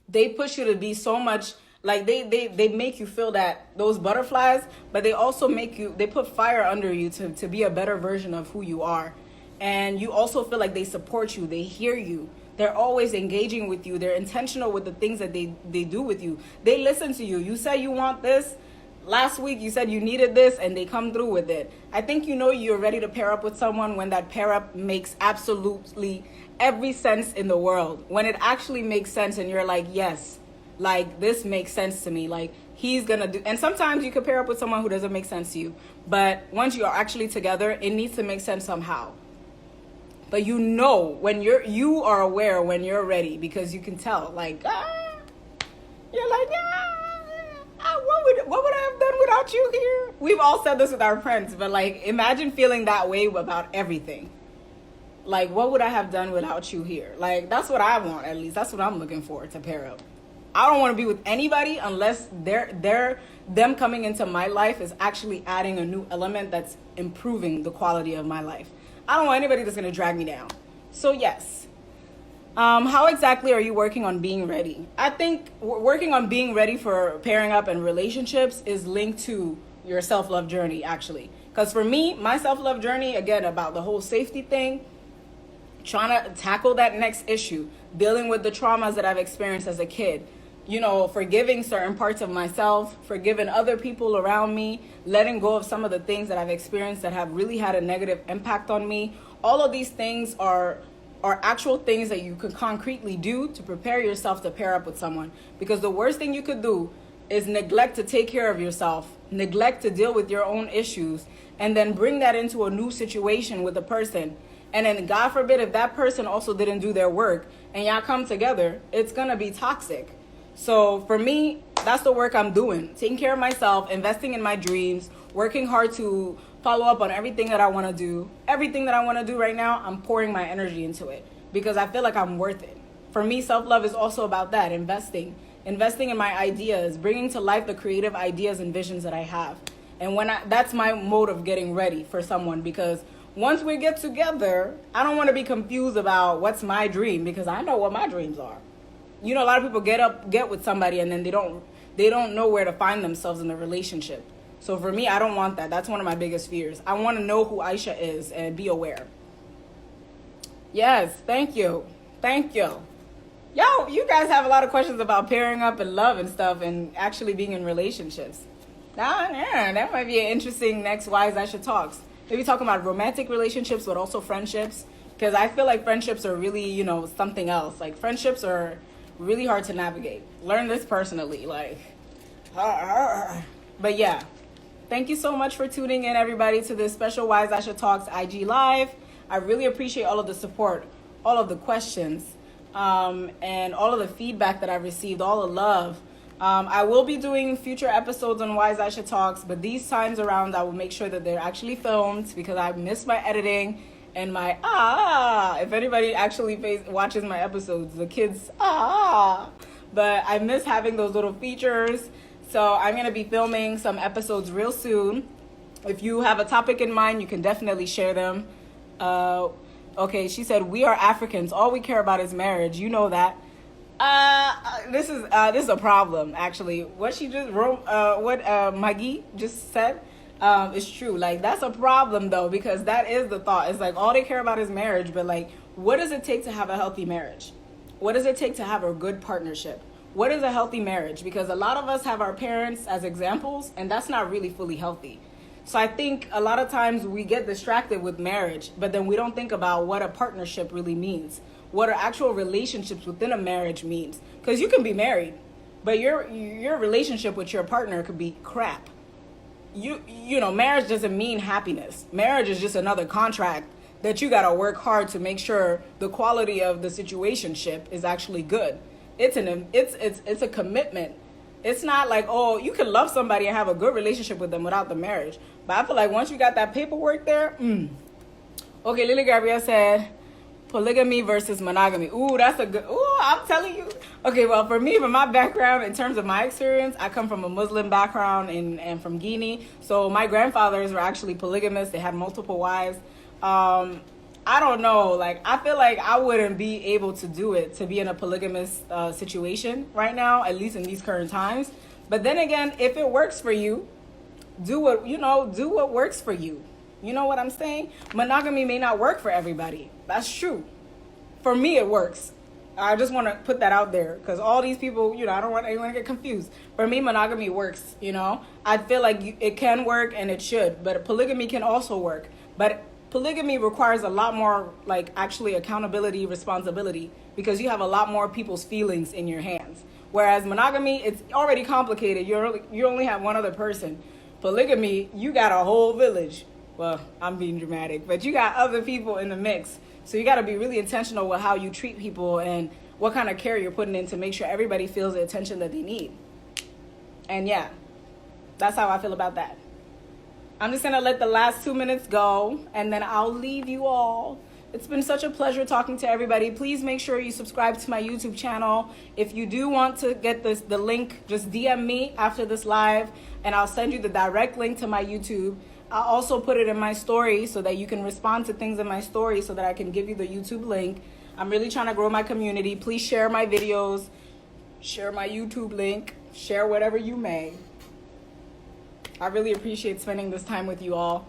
They push you to be so much, like they make you feel those butterflies, but they also they put fire under you to be a better version of who you are. And you also feel like they support you, they hear you, they're always engaging with you, they're intentional with the things that they do with you. They listen to you. You say you want this. Last week you said you needed this, and they come through with it. I think you know you're ready to pair up with someone when that pair up makes absolutely every sense in the world. When it actually makes sense and you're like, yes, like this makes sense to me. Like he's gonna do. And sometimes you could pair up with someone who doesn't make sense to you. But once you are actually together, it needs to make sense somehow. But you know when you are aware when you're ready, because you can tell. Like you're like, what would I have done without you here? We've all said this with our friends, but like imagine feeling that way about everything. Like, what would I have done without you here? Like, that's what I want, at least. That's what I'm looking for, to pair up. I don't want to be with anybody unless them coming into my life is actually adding a new element that's improving the quality of my life. I don't want anybody that's going to drag me down. So, yes. How exactly are you working on being ready? I think working on being ready for pairing up and relationships is linked to your self-love journey, actually. Because for me, my self-love journey, again, about the whole safety thing, trying to tackle that next issue, dealing with the traumas that I've experienced as a kid, forgiving certain parts of myself, forgiving other people around me, letting go of some of the things that I've experienced that have really had a negative impact on me. All of these things are actual things that you can concretely do to prepare yourself to pair up with someone. Because the worst thing you could do is neglect to take care of yourself, neglect to deal with your own issues, and then bring that into a new situation with a person. And then God forbid if that person also didn't do their work and y'all come together, it's going to be toxic. So for me, that's the work I'm doing. Taking care of myself, investing in my dreams, working hard to follow up on everything that I want to do. Everything that I want to do right now, I'm pouring my energy into it because I feel like I'm worth it. For me, self-love is also about that, investing in my ideas, bringing to life the creative ideas and visions that I have. And that's my mode of getting ready for someone, because once we get together, I don't want to be confused about what's my dream, because I know what my dreams are. A lot of people get with somebody and then they don't know where to find themselves in the relationship. So for me, I don't want that. That's one of my biggest fears. I want to know who Aisha is and be aware. Yes, thank you. Thank you. Yo, you guys have a lot of questions about pairing up and love and stuff and actually being in relationships. That might be an interesting next WiseAïchaTalks. Maybe talking about romantic relationships, but also friendships. Because I feel like friendships are really, something else. Like, friendships are really hard to navigate. Learn this personally. But yeah. Thank you so much for tuning in, everybody, to this special WiseAïchaTalks IG Live. I really appreciate all of the support, all of the questions, and all of the feedback that I've received, all the love. I will be doing future episodes on WiseAïchaTalks, but these times around I will make sure that they're actually filmed, because I miss my editing and my if anybody actually watches my episodes, the kids but I miss having those little features. So I'm going to be filming some episodes real soon. If you have a topic in mind, you can definitely share them. Okay, she said, we are Africans, all we care about is marriage. You know that. This is a problem, actually. What she just wrote, Maggie just said, is true. Like, that's a problem, though, because that is the thought. It's like, all they care about is marriage, but, like, what does it take to have a healthy marriage? What does it take to have a good partnership? What is a healthy marriage? Because a lot of us have our parents as examples, and that's not really fully healthy. So I think a lot of times we get distracted with marriage, but then we don't think about what a partnership really means, what are actual relationships within a marriage means. Because you can be married, but your relationship with your partner could be crap. Marriage doesn't mean happiness. Marriage is just another contract that you got to work hard to make sure the quality of the situationship is actually good. It's a commitment. It's not like, oh, you can love somebody and have a good relationship with them without the marriage. But I feel like once you got that paperwork there, Okay, Lily Gabrielle said, polygamy versus monogamy. Ooh, that's a good, I'm telling you. Okay, well, for me, from my background, in terms of my experience, I come from a Muslim background and from Guinea. So my grandfathers were actually polygamists. They had multiple wives. I don't know. Like, I feel like I wouldn't be able to do it, to be in a polygamous situation right now, at least in these current times. But then again, if it works for you, do what works for you. You know what I'm saying? Monogamy may not work for everybody. That's true. For me, it works. I just want to put that out there because all these people, I don't want anyone to get confused. For me, monogamy works, I feel like it can work and it should, but polygamy can also work. But polygamy requires a lot more, actually accountability, responsibility, because you have a lot more people's feelings in your hands. Whereas monogamy, it's already complicated. You only have one other person. Polygamy, you got a whole village. Well, I'm being dramatic, but you got other people in the mix. So you got to be really intentional with how you treat people and what kind of care you're putting in to make sure everybody feels the attention that they need. And yeah, that's how I feel about that. I'm just going to let the last 2 minutes go, and then I'll leave you all. It's been such a pleasure talking to everybody. Please make sure you subscribe to my YouTube channel. If you do want to get the link, just DM me after this live, and I'll send you the direct link to my YouTube. I'll also put it in my story so that you can respond to things in my story so that I can give you the YouTube link. I'm really trying to grow my community. Please share my videos, share my YouTube link, share whatever you may. I really appreciate spending this time with you all.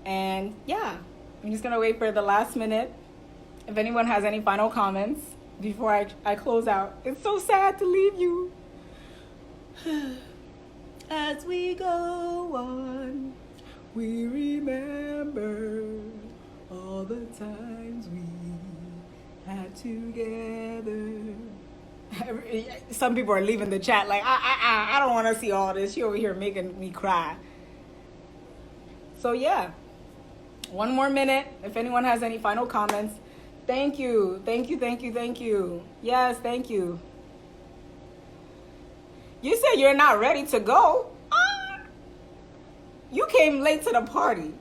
And yeah, I'm just going to wait for the last minute. If anyone has any final comments before I close out. It's so sad to leave you. As we go on, we remember all the times we had together. Some people are leaving the chat like, I don't want to see all this. She over here making me cry. So yeah, 1 more minute. If anyone has any final comments. Thank you. Thank you, thank you, thank you. Yes, thank you. You said you're not ready to go. You came late to the party.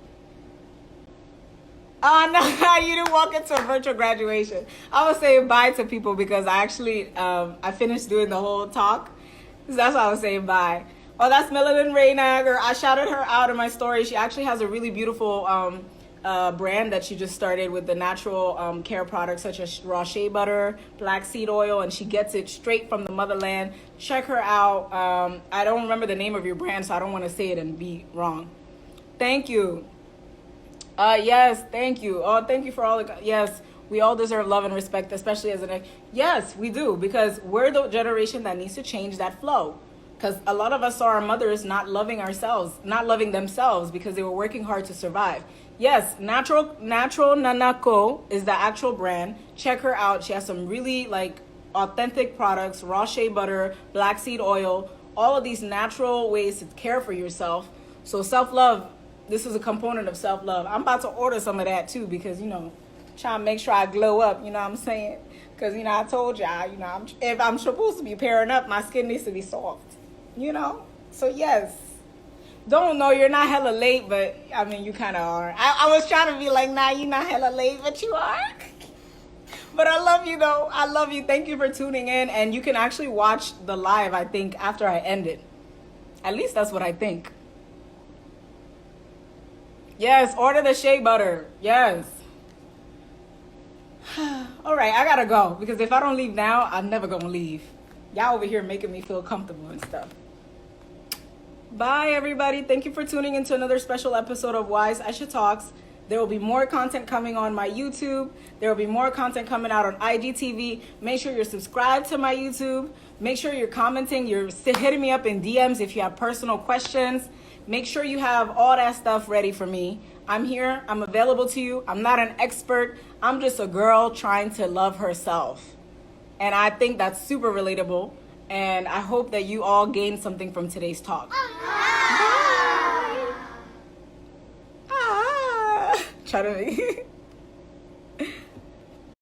Oh, no, you didn't walk into a virtual graduation. I was saying bye to people because I actually, I finished doing the whole talk. So that's why I was saying bye. Oh, that's Melanin Raynager. I shouted her out in my story. She actually has a really beautiful brand that she just started with the natural care products such as raw shea butter, black seed oil, and she gets it straight from the motherland. Check her out. I don't remember the name of your brand, so I don't want to say it and be wrong. Thank you. Yes, thank you. Oh, thank you for all the... Yes, we all deserve love and respect, especially as an... Yes, we do, because we're the generation that needs to change that flow. Because a lot of us saw our mothers not loving themselves because they were working hard to survive. Yes, Natural Nanako is the actual brand. Check her out. She has some really authentic products, raw shea butter, black seed oil, all of these natural ways to care for yourself. So self-love, this is a component of self-love. I'm about to order some of that too because, trying to make sure I glow up, you know what I'm saying? Because, I told y'all, if I'm supposed to be pairing up, my skin needs to be soft, So yes. Don't know, you're not hella late, but I mean, you kind of are. I was trying to be like, nah, you're not hella late, but you are. But I love you, though. I love you. Thank you for tuning in. And you can actually watch the live, I think, after I end it. At least that's what I think. Yes, order the shea butter. Yes. All right, I got to go. Because if I don't leave now, I'm never going to leave. Y'all over here making me feel comfortable and stuff. Bye, everybody. Thank you for tuning into another special episode of WiseAïchaTalks. There will be more content coming on my YouTube. There will be more content coming out on IGTV. Make sure you're subscribed to my YouTube. Make sure you're commenting. You're hitting me up in DMs if you have personal questions. Make sure you have all that stuff ready for me. I'm here. I'm available to you. I'm not an expert. I'm just a girl trying to love herself. And I think that's super relatable. And I hope that you all gained something from today's talk. Bye. Try to make